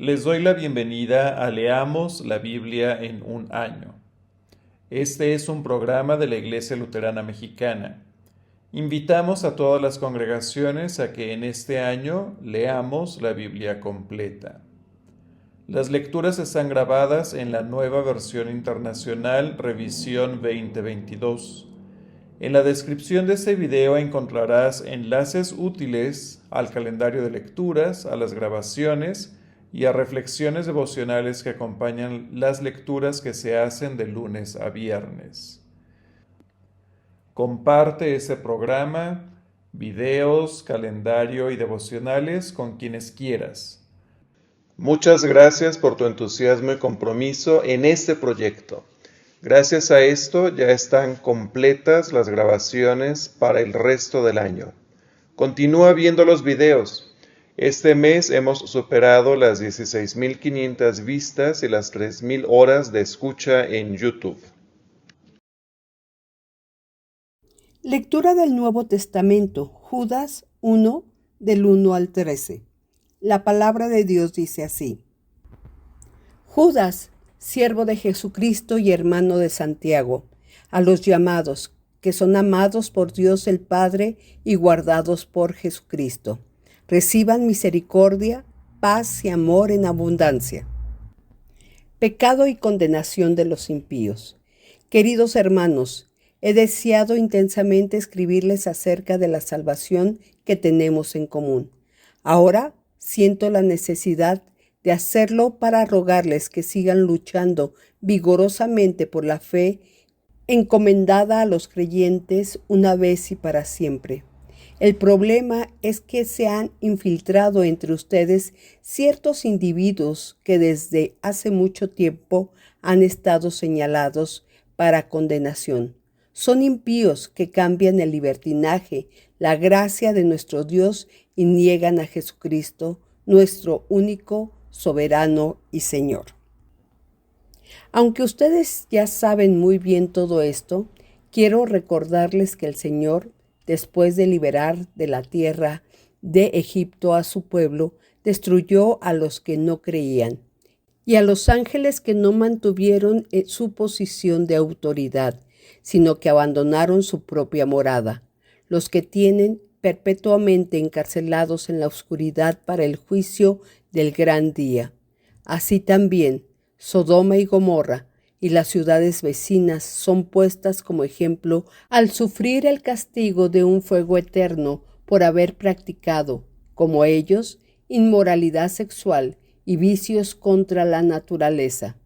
Les doy la bienvenida a Leamos la Biblia en un año. Este es un programa de la Iglesia Luterana Mexicana. Invitamos a todas las congregaciones a que en este año leamos la Biblia completa. Las lecturas están grabadas en la nueva versión internacional Revisión 2022. En la descripción de este video encontrarás enlaces útiles al calendario de lecturas, a las grabaciones y a reflexiones devocionales que acompañan las lecturas que se hacen de lunes a viernes. Comparte este programa, videos, calendario y devocionales con quienes quieras. Muchas gracias por tu entusiasmo y compromiso en este proyecto. Gracias a esto ya están completas las grabaciones para el resto del año. Continúa viendo los videos. Este mes hemos superado las 16.500 vistas y las 3.000 horas de escucha en YouTube. Lectura del Nuevo Testamento, Judas 1, del 1 al 13. La palabra de Dios dice así: Judas, siervo de Jesucristo y hermano de Santiago, a los llamados, que son amados por Dios el Padre y guardados por Jesucristo. Reciban misericordia, paz y amor en abundancia. Pecado y condenación de los impíos. Queridos hermanos, he deseado intensamente escribirles acerca de la salvación que tenemos en común. Ahora siento la necesidad de hacerlo para rogarles que sigan luchando vigorosamente por la fe encomendada a los creyentes una vez y para siempre. El problema es que se han infiltrado entre ustedes ciertos individuos que desde hace mucho tiempo han estado señalados para condenación. Son impíos que cambian el libertinaje, la gracia de nuestro Dios y niegan a Jesucristo, nuestro único soberano y Señor. Aunque ustedes ya saben muy bien todo esto, quiero recordarles que el Señor, después de liberar de la tierra de Egipto a su pueblo, destruyó a los que no creían y a los ángeles que no mantuvieron su posición de autoridad, sino que abandonaron su propia morada, los que tienen perpetuamente encarcelados en la oscuridad para el juicio del gran día. Así también, Sodoma y Gomorra y las ciudades vecinas son puestas como ejemplo al sufrir el castigo de un fuego eterno por haber practicado, como ellos, inmoralidad sexual y vicios contra la naturaleza.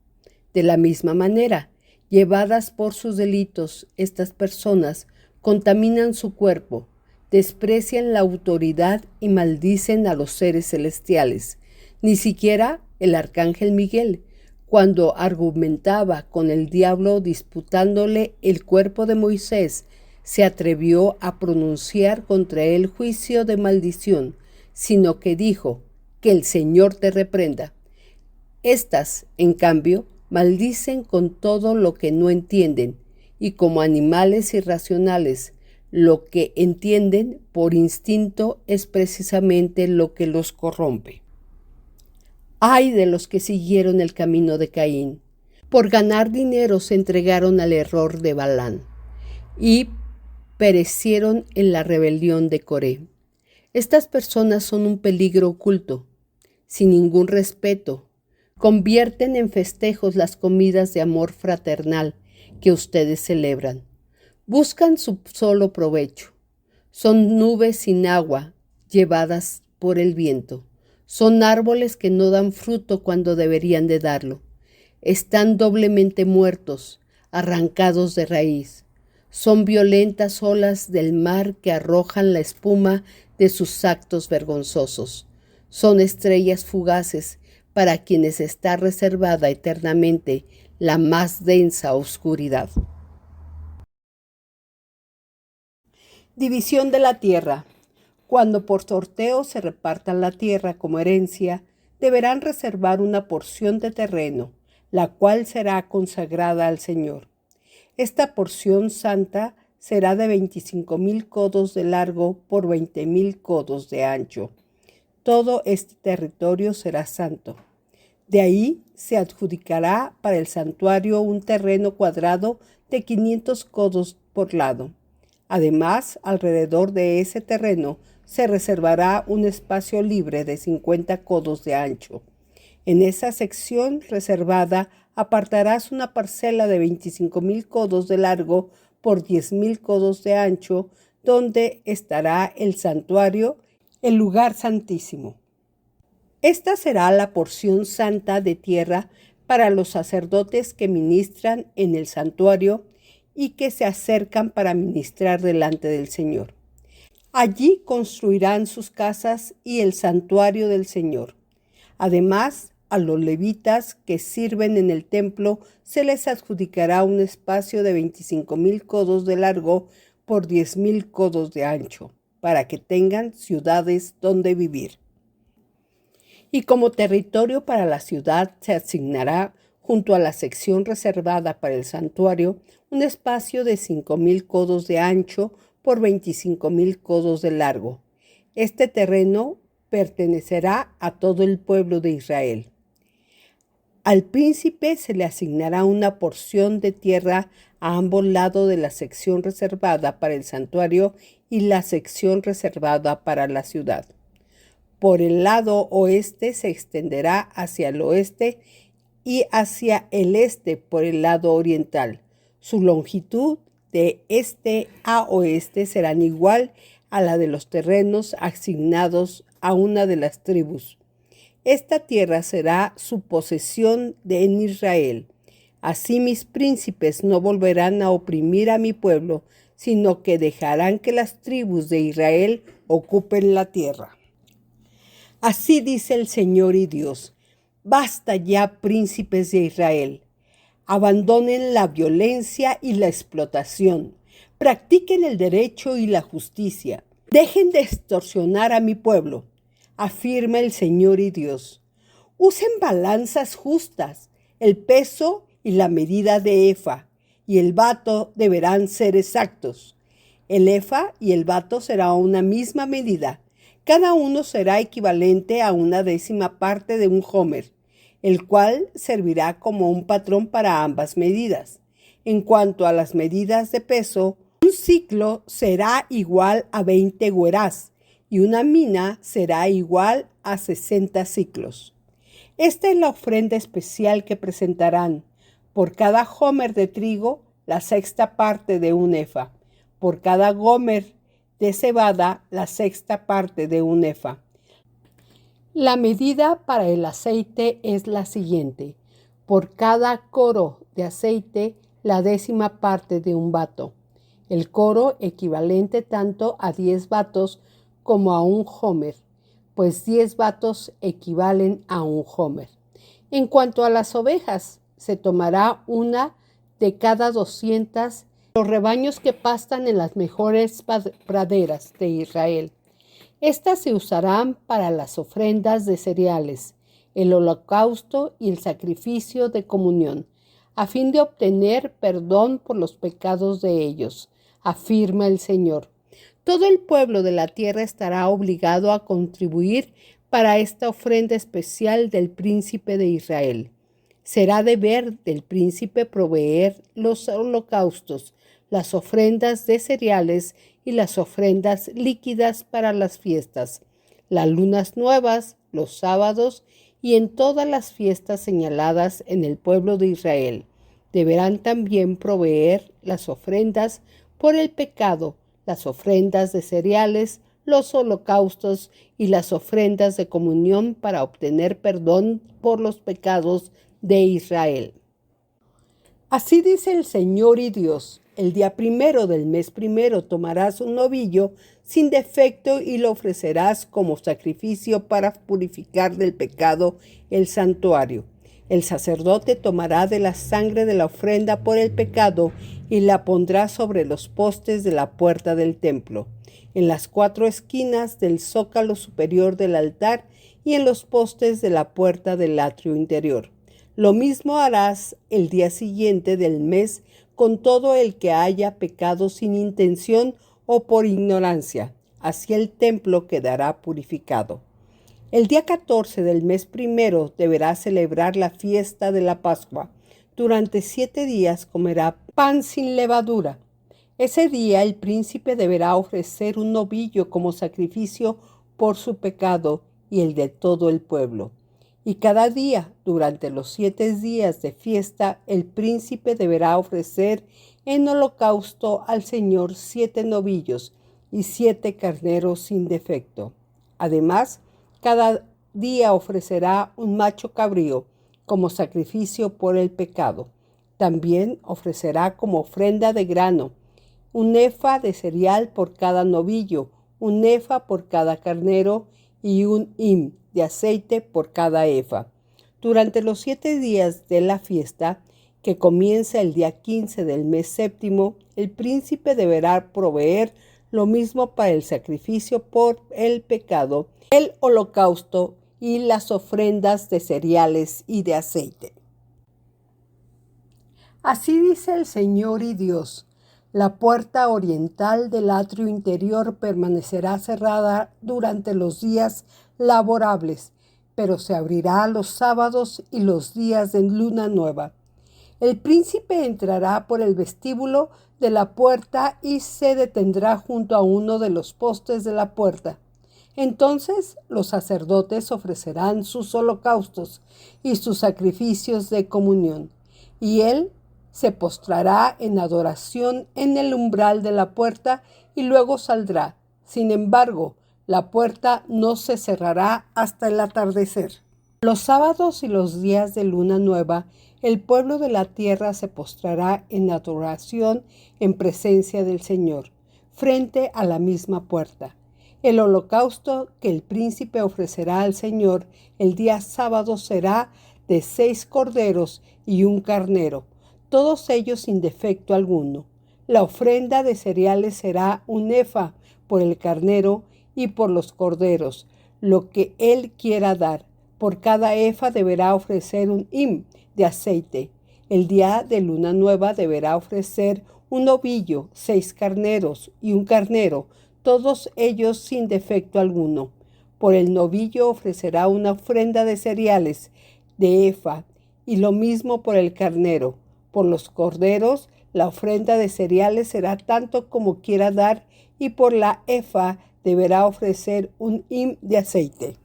De la misma manera, llevadas por sus delitos, estas personas contaminan su cuerpo, desprecian la autoridad y maldicen a los seres celestiales. Ni siquiera el arcángel Miguel, cuando argumentaba con el diablo disputándole el cuerpo de Moisés, se atrevió a pronunciar contra él juicio de maldición, sino que dijo: que el Señor te reprenda. Estas, en cambio, maldicen con todo lo que no entienden, y como animales irracionales, lo que entienden por instinto es precisamente lo que los corrompe. ¡Ay de los que siguieron el camino de Caín! Por ganar dinero se entregaron al error de Balán y perecieron en la rebelión de Coré. Estas personas son un peligro oculto, sin ningún respeto. Convierten en festejos las comidas de amor fraternal que ustedes celebran. Buscan su solo provecho. Son nubes sin agua, llevadas por el viento. Son árboles que no dan fruto cuando deberían de darlo. Están doblemente muertos, arrancados de raíz. Son violentas olas del mar que arrojan la espuma de sus actos vergonzosos. Son estrellas fugaces para quienes está reservada eternamente la más densa oscuridad. División de la tierra. Cuando por sorteo se repartan la tierra como herencia, deberán reservar una porción de terreno, la cual será consagrada al Señor. Esta porción santa será de 25,000 codos de largo por 20,000 codos de ancho. Todo este territorio será santo. De ahí se adjudicará para el santuario un terreno cuadrado de 500 codos por lado. Además, alrededor de ese terreno se reservará un espacio libre de 50 codos de ancho. En esa sección reservada apartarás una parcela de 25,000 codos de largo por 10,000 codos de ancho, donde estará el santuario, el lugar santísimo. Esta será la porción santa de tierra para los sacerdotes que ministran en el santuario y que se acercan para ministrar delante del Señor. Allí construirán sus casas y el santuario del Señor. Además, a los levitas que sirven en el templo se les adjudicará un espacio de 25,000 codos de largo por 10,000 codos de ancho, para que tengan ciudades donde vivir. Y como territorio para la ciudad se asignará, junto a la sección reservada para el santuario, un espacio de 5,000 codos de ancho por 25,000 codos de largo. Este terreno pertenecerá a todo el pueblo de Israel. Al príncipe se le asignará una porción de tierra a ambos lados de la sección reservada para el santuario y la sección reservada para la ciudad. Por el lado oeste se extenderá hacia el oeste y hacia el este por el lado oriental. Su longitud de este a oeste serán igual a la de los terrenos asignados a una de las tribus. Esta tierra será su posesión en Israel. Así mis príncipes no volverán a oprimir a mi pueblo, sino que dejarán que las tribus de Israel ocupen la tierra. Así dice el Señor y Dios: basta ya, príncipes de Israel. Abandonen la violencia y la explotación. Practiquen el derecho y la justicia. Dejen de extorsionar a mi pueblo, afirma el Señor y Dios. Usen balanzas justas, el peso y la medida de efa, y el bato deberán ser exactos. El efa y el bato será una misma medida. Cada uno será equivalente a 1/10 parte de un homer, el cual servirá como un patrón para ambas medidas. En cuanto a las medidas de peso, un ciclo será igual a 20 guerás y una mina será igual a 60 ciclos. Esta es la ofrenda especial que presentarán: por cada homer de trigo, la sexta parte de un efa; por cada gomer de cebada, la sexta parte de un efa. La medida para el aceite es la siguiente: por cada coro de aceite, la 10ª parte de un bato. El coro equivalente tanto a 10 batos como a un homer, pues 10 batos equivalen a un homer. En cuanto a las ovejas, se tomará una de cada 200 los rebaños que pastan en las mejores praderas de Israel. Estas se usarán para las ofrendas de cereales, el holocausto y el sacrificio de comunión, a fin de obtener perdón por los pecados de ellos, afirma el Señor. Todo el pueblo de la tierra estará obligado a contribuir para esta ofrenda especial del príncipe de Israel. Será deber del príncipe proveer los holocaustos, las ofrendas de cereales y las ofrendas líquidas para las fiestas, las lunas nuevas, los sábados y en todas las fiestas señaladas en el pueblo de Israel. Deberán también proveer las ofrendas por el pecado, las ofrendas de cereales, los holocaustos y las ofrendas de comunión para obtener perdón por los pecados de Israel. Así dice el Señor y Dios: el día 1 del mes 1 tomarás un novillo sin defecto y lo ofrecerás como sacrificio para purificar del pecado el santuario. El sacerdote tomará de la sangre de la ofrenda por el pecado y la pondrá sobre los postes de la puerta del templo, en las 4 esquinas del zócalo superior del altar y en los postes de la puerta del atrio interior. Lo mismo harás el día siguiente del mes con todo el que haya pecado sin intención o por ignorancia. Así el templo quedará purificado. El día 14 del mes primero deberá celebrar la fiesta de la Pascua. Durante 7 días comerá pan sin levadura. Ese día el príncipe deberá ofrecer un novillo como sacrificio por su pecado y el de todo el pueblo. Y cada día, durante los 7 días de fiesta, el príncipe deberá ofrecer en holocausto al Señor 7 novillos y 7 carneros sin defecto. Además, cada día ofrecerá un macho cabrío como sacrificio por el pecado. También ofrecerá como ofrenda de grano un efa de cereal por cada novillo, un efa por cada carnero y un hin de aceite por cada efa. Durante los 7 días de la fiesta, que comienza el día 15 del mes séptimo, el príncipe deberá proveer lo mismo para el sacrificio por el pecado, el holocausto y las ofrendas de cereales y de aceite. Así dice el Señor y Dios: la puerta oriental del atrio interior permanecerá cerrada durante los días laborables, pero se abrirá los sábados y los días de luna nueva. El príncipe entrará por el vestíbulo de la puerta y se detendrá junto a uno de los postes de la puerta. Entonces los sacerdotes ofrecerán sus holocaustos y sus sacrificios de comunión, y él se postrará en adoración en el umbral de la puerta y luego saldrá. Sin embargo, la puerta no se cerrará hasta el atardecer. Los sábados y los días de luna nueva, el pueblo de la tierra se postrará en adoración en presencia del Señor, frente a la misma puerta. El holocausto que el príncipe ofrecerá al Señor el día sábado será de 6 corderos y un carnero, todos ellos sin defecto alguno. La ofrenda de cereales será un efa por el carnero y por los corderos, lo que él quiera dar. Por cada efa deberá ofrecer un hin de aceite. El día de luna nueva deberá ofrecer un novillo, 6 carneros y un carnero, todos ellos sin defecto alguno. Por el novillo ofrecerá una ofrenda de cereales de efa, y lo mismo por el carnero. Por los corderos, la ofrenda de cereales será tanto como quiera dar, y por la efa deberá ofrecer un hin de aceite.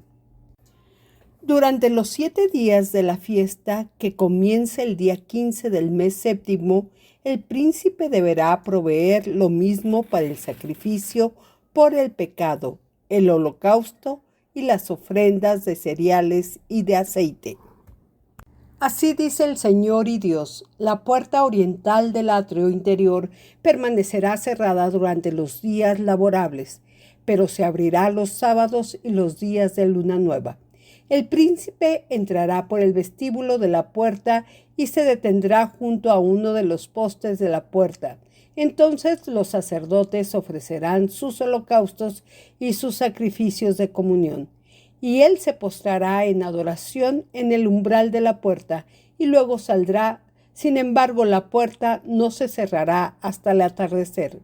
Durante los 7 días de la fiesta, que comienza el día 15 del mes séptimo, el príncipe deberá proveer lo mismo para el sacrificio por el pecado, el holocausto y las ofrendas de cereales y de aceite. Así dice el Señor y Dios: la puerta oriental del atrio interior permanecerá cerrada durante los días laborables, pero se abrirá los sábados y los días de luna nueva. El príncipe entrará por el vestíbulo de la puerta y se detendrá junto a uno de los postes de la puerta. Entonces los sacerdotes ofrecerán sus holocaustos y sus sacrificios de comunión, y él se postrará en adoración en el umbral de la puerta, y luego saldrá. Sin embargo, la puerta no se cerrará hasta el atardecer.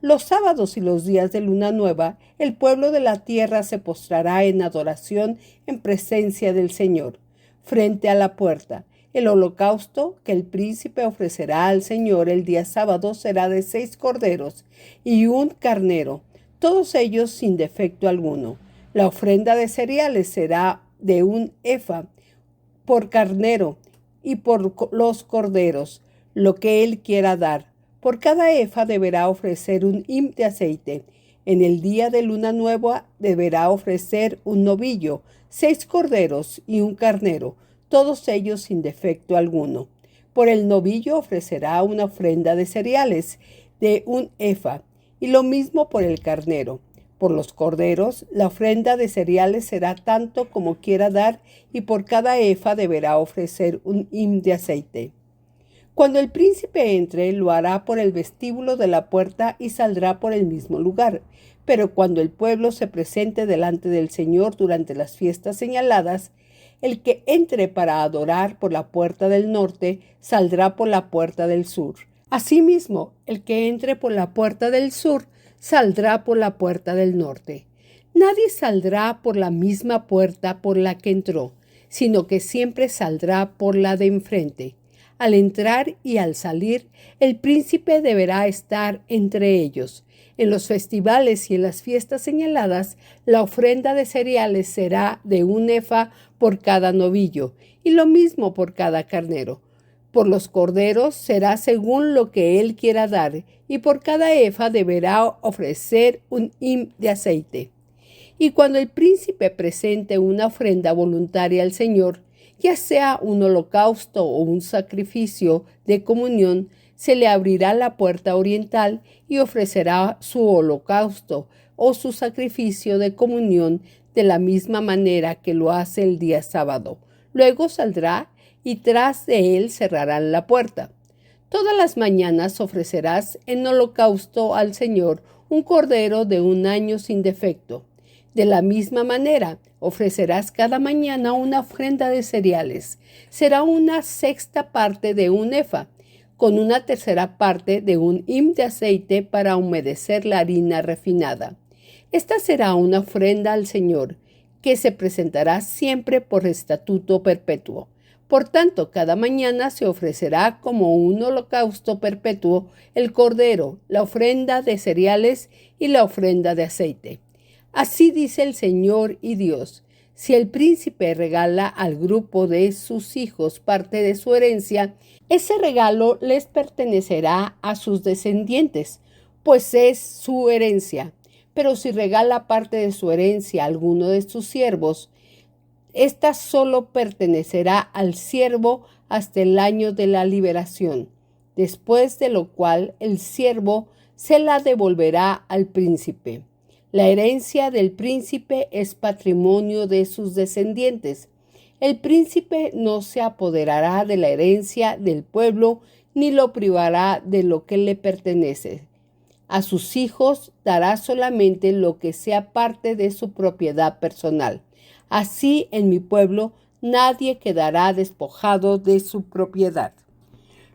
Los sábados y los días de luna nueva, el pueblo de la tierra se postrará en adoración en presencia del Señor, frente a la puerta. El holocausto que el príncipe ofrecerá al Señor el día sábado será de 6 corderos y un carnero, todos ellos sin defecto alguno. La ofrenda de cereales será de un efa por carnero y por los corderos, lo que él quiera dar. Por cada efa deberá ofrecer un hin de aceite. En el día de luna nueva deberá ofrecer un novillo, 6 corderos y un carnero, todos ellos sin defecto alguno. Por el novillo ofrecerá una ofrenda de cereales de un efa, y lo mismo por el carnero. Por los corderos, la ofrenda de cereales será tanto como quiera dar, y por cada efa deberá ofrecer un hin de aceite. Cuando el príncipe entre, lo hará por el vestíbulo de la puerta y saldrá por el mismo lugar. Pero cuando el pueblo se presente delante del Señor durante las fiestas señaladas, el que entre para adorar por la puerta del norte, saldrá por la puerta del sur. Asimismo, el que entre por la puerta del sur, saldrá por la puerta del norte. Nadie saldrá por la misma puerta por la que entró, sino que siempre saldrá por la de enfrente. Al entrar y al salir, el príncipe deberá estar entre ellos. En los festivales y en las fiestas señaladas, la ofrenda de cereales será de 1 efa por cada novillo, y lo mismo por cada carnero. Por los corderos será según lo que él quiera dar, y por cada efa deberá ofrecer 1 hin de aceite. Y cuando el príncipe presente una ofrenda voluntaria al Señor, ya sea un holocausto o un sacrificio de comunión, se le abrirá la puerta oriental y ofrecerá su holocausto o su sacrificio de comunión de la misma manera que lo hace el día sábado. Luego saldrá y tras de él cerrarán la puerta. Todas las mañanas ofrecerás en holocausto al Señor un cordero de 1 año sin defecto. De la misma manera, ofrecerás cada mañana una ofrenda de cereales. Será 1/6 parte de 1 efa, con 1/3 parte de 1 hin de aceite para humedecer la harina refinada. Esta será una ofrenda al Señor, que se presentará siempre por estatuto perpetuo. Por tanto, cada mañana se ofrecerá como un holocausto perpetuo el cordero, la ofrenda de cereales y la ofrenda de aceite. Así dice el Señor y Dios: si el príncipe regala al grupo de sus hijos parte de su herencia, ese regalo les pertenecerá a sus descendientes, pues es su herencia. Pero si regala parte de su herencia a alguno de sus siervos, esta solo pertenecerá al siervo hasta el año de la liberación, después de lo cual el siervo se la devolverá al príncipe. La herencia del príncipe es patrimonio de sus descendientes. El príncipe no se apoderará de la herencia del pueblo ni lo privará de lo que le pertenece. A sus hijos dará solamente lo que sea parte de su propiedad personal. Así en mi pueblo nadie quedará despojado de su propiedad.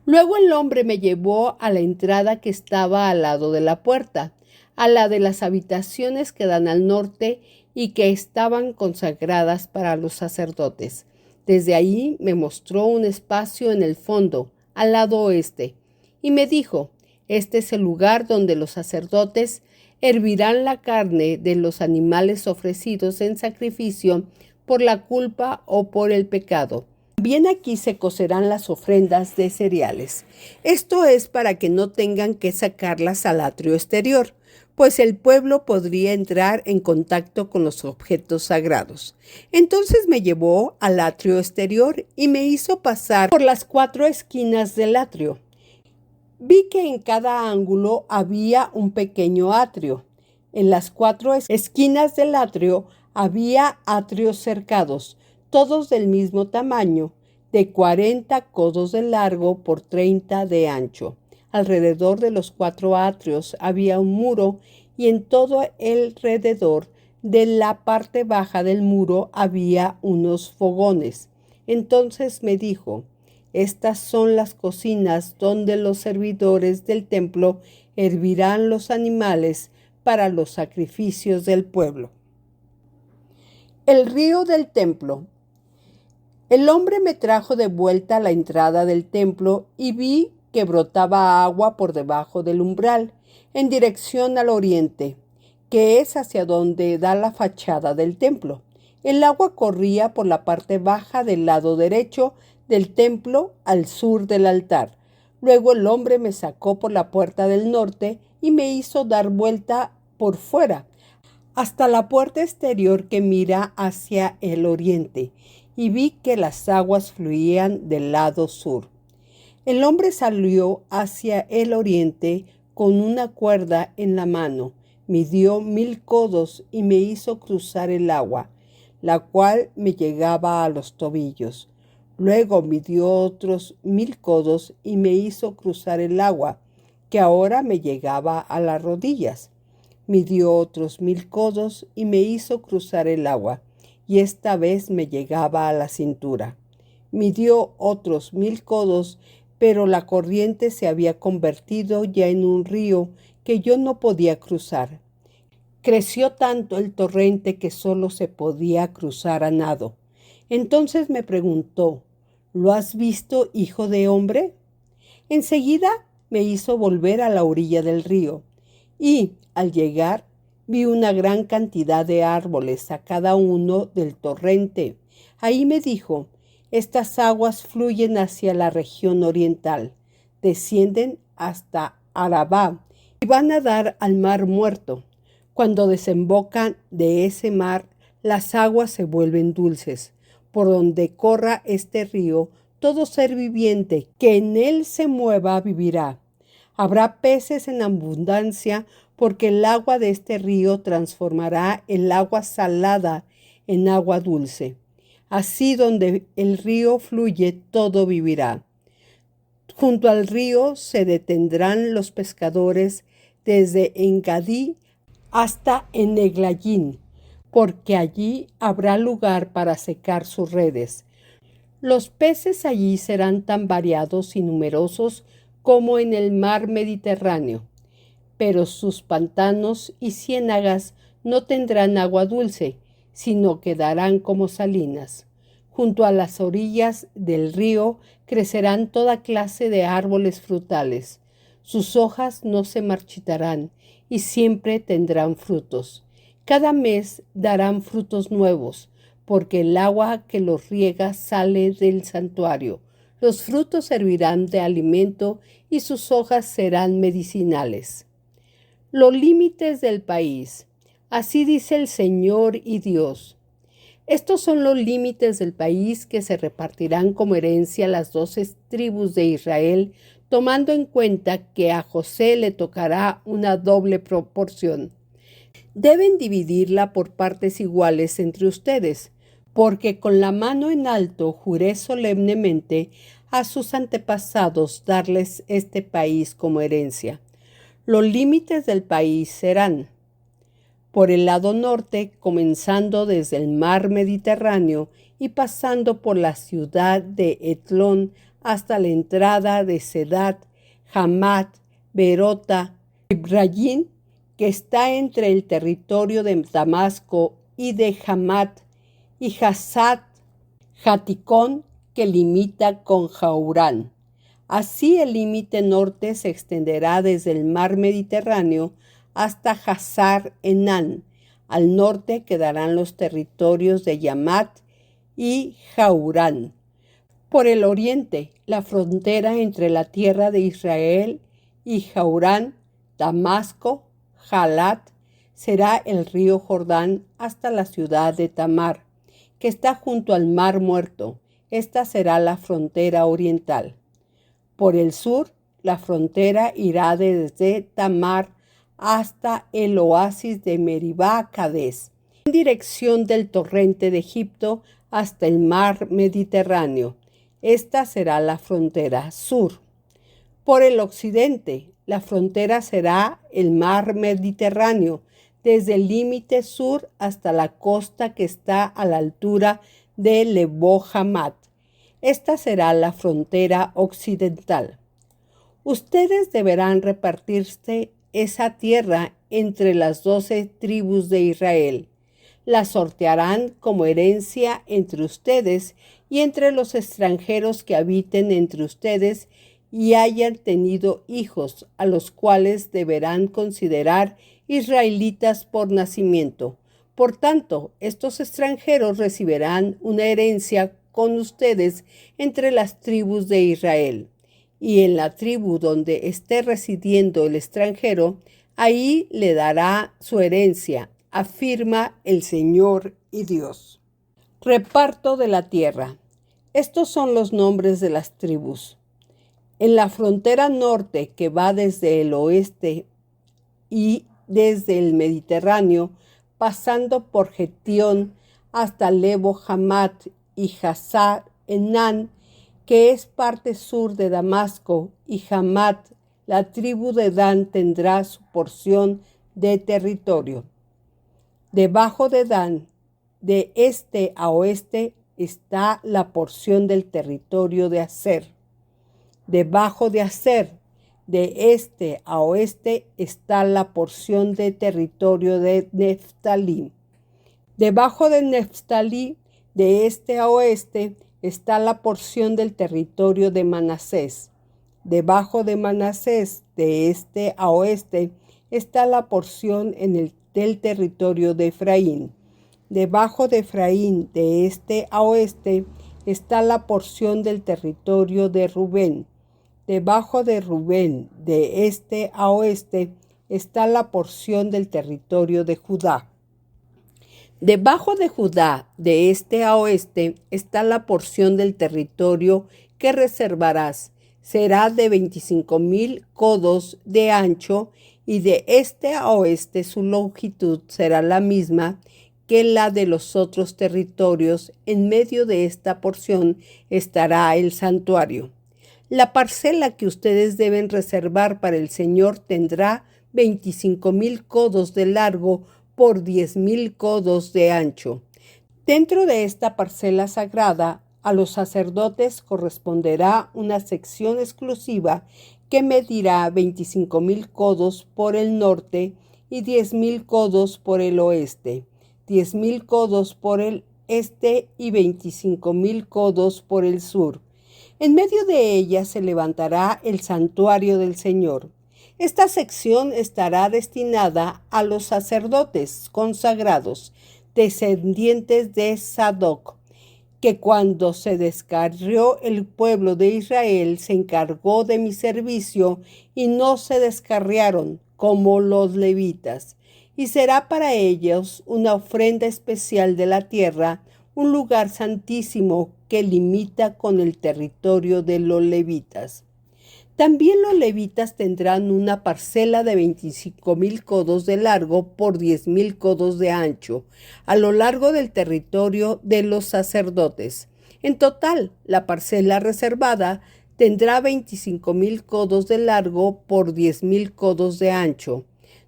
Luego el hombre me llevó a la entrada que estaba al lado de la puerta, a la de las habitaciones que dan al norte y que estaban consagradas para los sacerdotes. Desde ahí me mostró un espacio en el fondo, al lado oeste, y me dijo: este es el lugar donde los sacerdotes hervirán la carne de los animales ofrecidos en sacrificio por la culpa o por el pecado. También aquí se cocerán las ofrendas de cereales. Esto es para que no tengan que sacarlas al atrio exterior, pues el pueblo podría entrar en contacto con los objetos sagrados. Entonces me llevó al atrio exterior y me hizo pasar por las 4 esquinas del atrio. Vi que en cada ángulo había un pequeño atrio. En las 4 esquinas del atrio había atrios cercados, todos del mismo tamaño, de 40 codos de largo por 30 de ancho. Alrededor de los 4 atrios había un muro y en todo alrededor de la parte baja del muro había unos fogones. Entonces me dijo: estas son las cocinas donde los servidores del templo hervirán los animales para los sacrificios del pueblo. El río del templo. El hombre me trajo de vuelta a la entrada del templo y vi que brotaba agua por debajo del umbral, en dirección al oriente, que es hacia donde da la fachada del templo. El agua corría por la parte baja del lado derecho del templo al sur del altar. Luego el hombre me sacó por la puerta del norte y me hizo dar vuelta por fuera hasta la puerta exterior que mira hacia el oriente, y vi que las aguas fluían del lado sur. El hombre salió hacia el oriente con una cuerda en la mano, midió 1000 codos y me hizo cruzar el agua, la cual me llegaba a los tobillos. Luego midió otros 1000 codos y me hizo cruzar el agua, que ahora me llegaba a las rodillas. Midió otros 1000 codos y me hizo cruzar el agua, y esta vez me llegaba a la cintura. Midió otros 1000 codos, pero la corriente se había convertido ya en un río que yo no podía cruzar. Creció tanto el torrente que solo se podía cruzar a nado. Entonces me preguntó, ¿lo has visto, hijo de hombre? Enseguida me hizo volver a la orilla del río y, al llegar, vi una gran cantidad de árboles a cada uno del torrente. Ahí me dijo, estas aguas fluyen hacia la región oriental, descienden hasta Arabá y van a dar al mar Muerto. Cuando desembocan de ese mar, las aguas se vuelven dulces. Por donde corra este río, todo ser viviente que en él se mueva vivirá. Habrá peces en abundancia, porque el agua de este río transformará el agua salada en agua dulce. Así donde el río fluye, todo vivirá. Junto al río se detendrán los pescadores desde Engadí hasta Eneglayín, porque allí habrá lugar para secar sus redes. Los peces allí serán tan variados y numerosos como en el mar Mediterráneo, pero sus pantanos y ciénagas no tendrán agua dulce, sino quedarán como salinas. Junto a las orillas del río crecerán toda clase de árboles frutales. Sus hojas no se marchitarán y siempre tendrán frutos. Cada mes darán frutos nuevos, porque el agua que los riega sale del santuario. Los frutos servirán de alimento y sus hojas serán medicinales. Los límites del país. Así dice el Señor y Dios. Estos son los límites del país que se repartirán como herencia a las 12 tribus de Israel, tomando en cuenta que a José le tocará una doble proporción. Deben dividirla por partes iguales entre ustedes, porque con la mano en alto juré solemnemente a sus antepasados darles este país como herencia. Los límites del país serán: por el lado norte, comenzando desde el mar Mediterráneo y pasando por la ciudad de Etlón hasta la entrada de Sedat, Hamat, Berota, Ibrayín, que está entre el territorio de Damasco y de Hamat, y Hasat Haticón, que limita con Jaurán. Así el límite norte se extenderá desde el mar Mediterráneo hasta Hazar Enán. Al norte quedarán los territorios de Yamat y Jaurán. Por el oriente, la frontera entre la tierra de Israel y Jaurán, Damasco, Jalat, será el río Jordán hasta la ciudad de Tamar, que está junto al mar Muerto. Esta será la frontera oriental. Por el sur, la frontera irá desde Tamar hasta el oasis de Meribá Cades, en dirección del torrente de Egipto hasta el mar Mediterráneo. Esta será la frontera sur. Por el occidente, la frontera será el mar Mediterráneo, desde el límite sur hasta la costa que está a la altura de Lebo Hamat. Esta será la frontera occidental. Ustedes deberán repartirse esa tierra entre las 12 tribus de Israel. La sortearán como herencia entre ustedes y entre los extranjeros que habiten entre ustedes y hayan tenido hijos, a los cuales deberán considerar israelitas por nacimiento. Por tanto, estos extranjeros recibirán una herencia con ustedes entre las tribus de Israel. Y en la tribu donde esté residiendo el extranjero, ahí le dará su herencia, afirma el Señor y Dios. Reparto de la tierra. Estos son los nombres de las tribus. En la frontera norte, que va desde el oeste y desde el Mediterráneo, pasando por Getión hasta Lebo Hamat y Hazar Enán, que es parte sur de Damasco, y Hamat, la tribu de Dan tendrá su porción de territorio. Debajo de Dan, de este a oeste, está la porción del territorio de Aser. Debajo de Aser, De este a oeste está la porción de territorio de Neftalí. Debajo de Neftalí, de este a oeste, está la porción del territorio de Manasés. Debajo de Manasés, de este a oeste, está la porción del territorio de Efraín. Debajo de Efraín, de este a oeste, está la porción del territorio de Rubén. Debajo de Rubén, de este a oeste, está la porción del territorio de Judá. Debajo de Judá, de este a oeste, está la porción del territorio que reservarás. Será de 25,000 codos de ancho, y de este a oeste su longitud será la misma que la de los otros territorios. En medio de esta porción estará el santuario. La parcela que ustedes deben reservar para el Señor tendrá 25,000 codos de largo por 10,000 codos de ancho. Dentro de esta parcela sagrada, a los sacerdotes corresponderá una sección exclusiva que medirá 25,000 codos por el norte y 10,000 codos por el oeste, 10,000 codos por el este y 25,000 codos por el sur. En medio de ella se levantará el santuario del Señor. Esta sección estará destinada a los sacerdotes consagrados, descendientes de Sadoc, que cuando se descarrió el pueblo de Israel se encargó de mi servicio y no se descarriaron como los levitas. Y será para ellos una ofrenda especial de la tierra, un lugar santísimo que limita con el territorio de los levitas. También los levitas tendrán una parcela de 25,000 codos de largo por 10,000 codos de ancho, a lo largo del territorio de los sacerdotes. En total, la parcela reservada tendrá 25,000 codos de largo por 10,000 codos de ancho.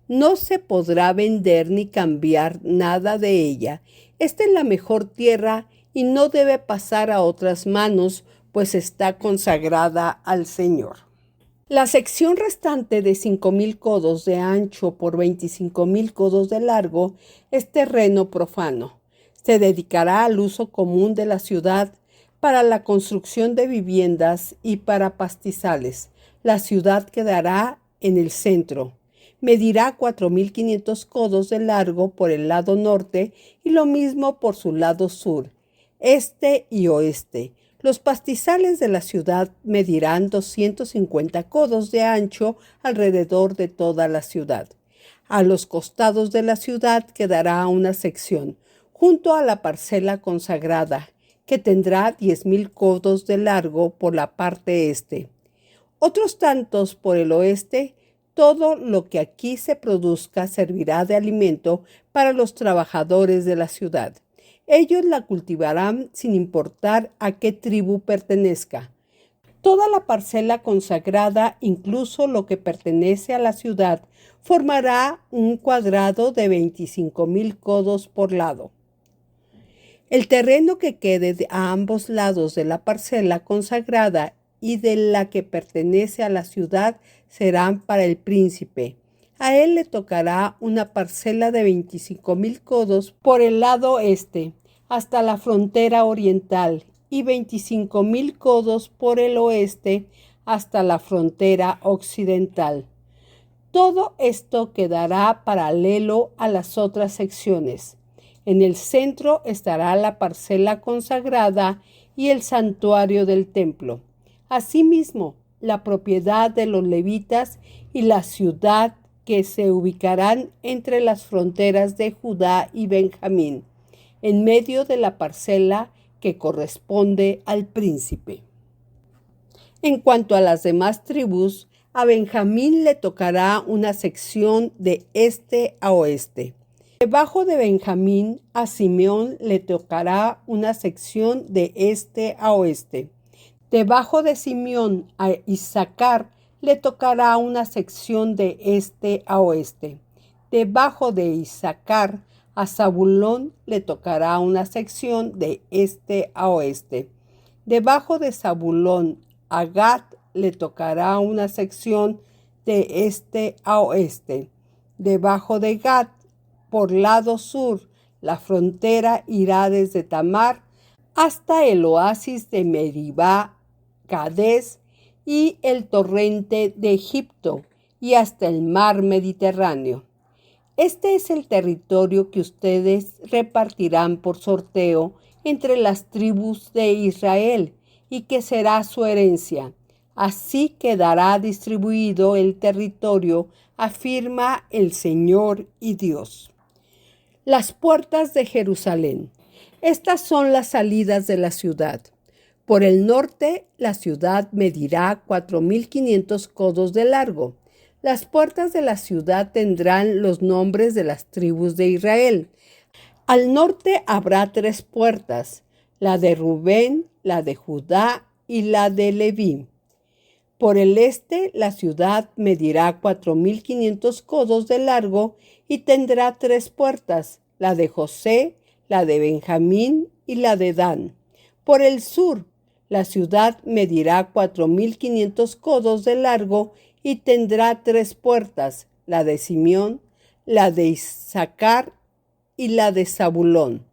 No se podrá vender ni cambiar nada de ella. Esta es la mejor tierra y no debe pasar a otras manos, pues está consagrada al Señor. La sección restante de 5,000 codos de ancho por 25,000 codos de largo es terreno profano. Se dedicará al uso común de la ciudad para la construcción de viviendas y para pastizales. La ciudad quedará en el centro. Medirá 4,500 codos de largo por el lado norte y lo mismo por su lado sur, este y oeste. Los pastizales de la ciudad medirán 250 codos de ancho alrededor de toda la ciudad. A los costados de la ciudad quedará una sección, junto a la parcela consagrada, que tendrá 10,000 codos de largo por la parte este. Otros tantos por el oeste. Todo lo que aquí se produzca servirá de alimento para los trabajadores de la ciudad. Ellos la cultivarán sin importar a qué tribu pertenezca. Toda la parcela consagrada, incluso lo que pertenece a la ciudad, formará un cuadrado de 25,000 codos por lado. El terreno que quede a ambos lados de la parcela consagrada y de la que pertenece a la ciudad serán para el príncipe. A él le tocará una parcela de 25,000 codos por el lado este, hasta la frontera oriental, y 25,000 codos por el oeste, hasta la frontera occidental. Todo esto quedará paralelo a las otras secciones. En el centro estará la parcela consagrada y el santuario del templo. Asimismo, la propiedad de los levitas y la ciudad que se ubicarán entre las fronteras de Judá y Benjamín, en medio de la parcela que corresponde al príncipe. En cuanto a las demás tribus, a Benjamín le tocará una sección de este a oeste. Debajo de Benjamín, a Simeón le tocará una sección de este a oeste. Debajo de Simeón, a Isaacar le tocará una sección de este a oeste. Debajo de Isaacar, a Zabulón le tocará una sección de este a oeste. Debajo de Zabulón, a Gad le tocará una sección de este a oeste. Debajo de Gad, por lado sur, la frontera irá desde Tamar hasta el oasis de Meribá, Cades y el torrente de Egipto y hasta el mar Mediterráneo. Este es el territorio que ustedes repartirán por sorteo entre las tribus de Israel y que será su herencia. Así quedará distribuido el territorio, afirma el Señor y Dios. Las puertas de Jerusalén. Estas son las salidas de la ciudad. Por el norte, la ciudad medirá 4.500 codos de largo. Las puertas de la ciudad tendrán los nombres de las tribus de Israel. Al norte habrá 3 puertas, la de Rubén, la de Judá y la de Leví. Por el este, la ciudad medirá 4.500 codos de largo y tendrá 3 puertas, la de José, la de Benjamín y la de Dan. Por el sur, la ciudad medirá 4.500 codos de largo y tendrá 3 puertas, la de Simeón, la de Isaacar y la de Zabulón.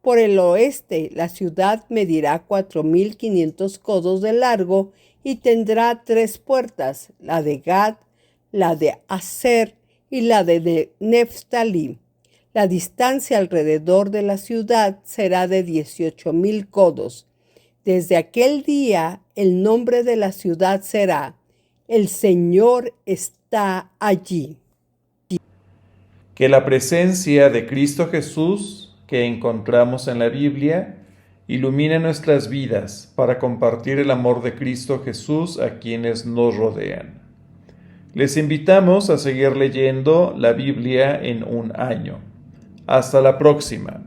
Por el oeste, la ciudad medirá 4.500 codos de largo y tendrá 3 puertas, la de Gad, la de Aser y la de Neftalí. La distancia alrededor de la ciudad será de 18.000 codos. Desde aquel día, el nombre de la ciudad será: El Señor está allí. Que la presencia de Cristo Jesús que encontramos en la Biblia ilumine nuestras vidas para compartir el amor de Cristo Jesús a quienes nos rodean. Les invitamos a seguir leyendo la Biblia en un año. Hasta la próxima.